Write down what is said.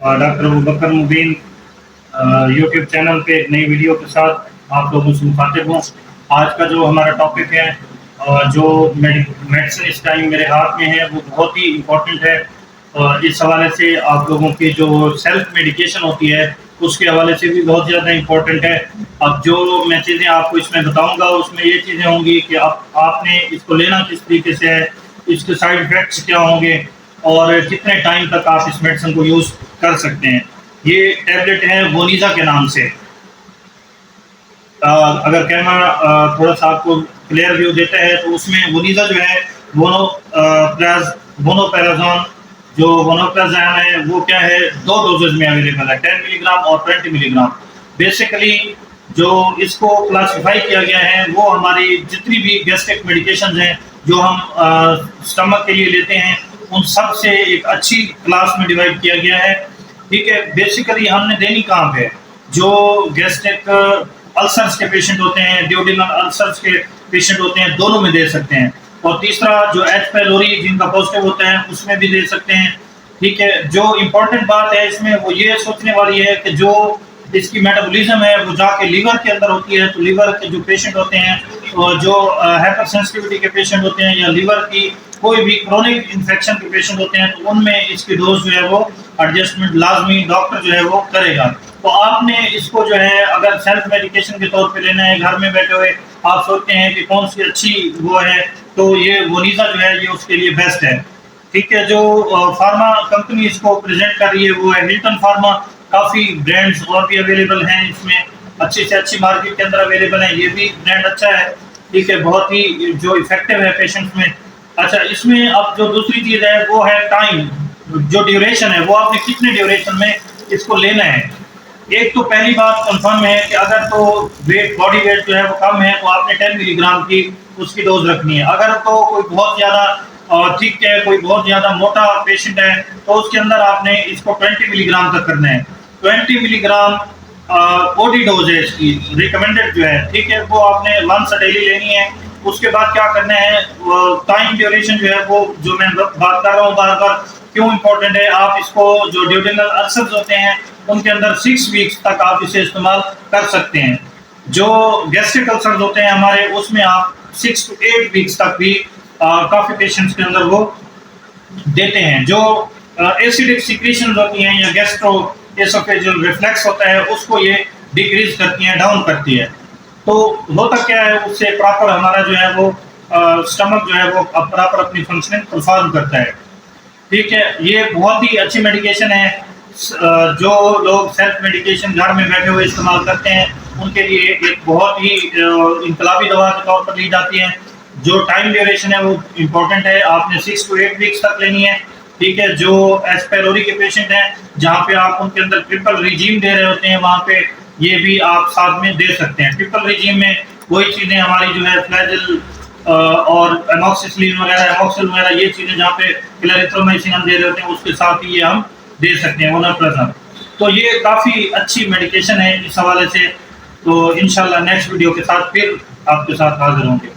Doctor Abubakar मुबीन YouTube channel पे एक नई वीडियो के साथ आप लोगों से मुखातिब हूँ। आज का जो हमारा टॉपिक है, जो मेडिसिन इस टाइम मेरे हाथ में है, वो बहुत ही इम्पोर्टेंट है। और इस हवाले से आप लोगों की जो सेल्फ मेडिकेशन होती है, उसके हवाले से भी बहुत ज़्यादा इम्पोर्टेंट है। अब जो मैं चीज़ें आपको इसमें बताऊँगा, उसमें ये चीज़ें होंगी कि आपने इसको लेना किस तरीके से है, इसके साइड इफ़ेक्ट्स क्या होंगे और कितने टाइम तक आप इस मेडिसिन को यूज़ कर सकते हैं। ये टैबलेट है वोनिज़ा के नाम से। अगर कैमरा थोड़ा सा आपको क्लियर व्यू देता है तो उसमें वोनिज़ा जो है वोनोपेराज़ोन जो वोनोपेराज़ोन है वो क्या है, 2 डोजेज़ में अवेलेबल है, 10 मिलीग्राम और 20 मिलीग्राम। बेसिकली जो इसको क्लासिफाई किया गया है वो हमारी जितनी भी गैस्ट्रिक मेडिकेशंस हैं जो हम स्टमक के लिए लेते हैं, उन सब से एक अच्छी क्लास में डिवाइड किया गया है। ठीक है, बेसिकली हमने देनी कहाँ पे, जो गैस्ट्रिक अल्सर्स के पेशेंट होते हैं, ड्यूडेनल अल्सर्स के पेशेंट होते हैं, दोनों में दे सकते हैं। और तीसरा जो एच पैलोरी जिनका पॉजिटिव होता है उसमें भी दे सकते हैं। ठीक है, जो इम्पोर्टेंट बात है इसमें वो ये सोचने वाली है कि जो इसकी मेटाबॉलिज्म है वो जाके लीवर के अंदर होती है, तो लीवर के जो पेशेंट होते हैं, जो हाइपर सेंसिटिविटी के पेशेंट होते हैं या लीवर की कोई भी क्रोनिक इन्फेक्शन के पेशेंट होते हैं, तो उनमें इसकी डोज जो है वो एडजस्टमेंट लाजमी डॉक्टर जो है वो करेगा। तो आपने इसको जो है अगर सेल्फ मेडिकेशन के तौर पे लेना है, घर में बैठे हुए आप सोचते हैं कि कौन सी अच्छी वो है, तो ये वोनिज़ा जो है ये उसके लिए बेस्ट है। ठीक है, जो फार्मा कंपनी इसको प्रेजेंट कर रही है वो है हिल्टन फार्मा। काफ़ी ब्रांड्स और भी अवेलेबल हैं इसमें, अच्छी से अच्छी मार्केट के अंदर अवेलेबल है, ये भी ब्रांड अच्छा है। ठीक है, बहुत ही जो इफेक्टिव है पेशेंट्स में। अच्छा, इसमें अब जो दूसरी चीज़ है वो है टाइम, जो ड्यूरेशन है वो आपने कितने ड्यूरेशन में इसको लेना है। एक तो पहली बात कंफर्म है कि अगर तो बॉडी वेट जो है वो कम है तो आपने 10 मिलीग्राम की उसकी डोज रखनी है। अगर तो कोई बहुत ज़्यादा ठीक है, कोई बहुत ज़्यादा मोटा पेशेंट है तो उसके अंदर आपने इसको 20 मिलीग्राम तक करना है। 20 मिलीग्राम बॉडी डोज है इसकी, रिकमेंडेड जो है। ठीक है, वो आपने वंस डेली लेनी है। उसके बाद क्या करना है, टाइम ड्यूरेशन जो है वो जो मैं बात कर रहा हूँ बार बार क्यों इम्पोर्टेंट है, आप इसको जो ड्यूडेनल अल्सर्स होते हैं उनके अंदर 6 वीक्स तक आप इसे इस्तेमाल कर सकते हैं। जो गैस्ट्रिक अल्सर्स होते हैं हमारे, उसमें आप 6 to 8 वीक्स तक भी काफ़ी पेशेंट्स के अंदर वो देते हैं। जो एसिडिक सिक्रीशंस होती हैं या गैस्ट्रो एसोफेजियल रिफ्लेक्स होता है उसको ये डिक्रीज करती हैं, डाउन करती है। तो होता क्या है, उससे प्रॉपर हमारा जो है वो स्टमक जो है वो प्रॉपर अपनी फंक्शनिंग परफॉर्म करता है। ठीक है, ये बहुत ही अच्छी मेडिकेशन है। जो लोग सेल्फ मेडिकेशन घर में बैठे हुए इस्तेमाल करते हैं उनके लिए एक बहुत ही इनकलाबी दवा के तौर पर ली जाती है। जो टाइम ड्यूरेशन है वो इम्पोर्टेंट है, आपने 6 to 8 वीक्स तक लेनी है। ठीक है, जो एच पैलोरी के पेशेंट हैं जहाँ पे आप उनके अंदर ट्रिपल रिजीम दे रहे होते हैं, वहाँ पे ये भी आप साथ में दे सकते हैं। ट्रिपल रिजीम में वही चीज़ें हमारी जो है फ्लैजिल और एमॉक्सिसिलिन वगैरह, एमॉक्सिल वगैरह, ये चीज़ें जहाँ पे क्लैरिथ्रोमाइसिन हम दे रहे होते हैं उसके साथ ही ये हम दे सकते हैं वोनाप्राज़ोल। तो ये काफ़ी अच्छी मेडिकेशन है इस हवाले से। तो इंशाल्लाह नेक्स्ट वीडियो के साथ फिर आपके साथ हाजिर होंगे।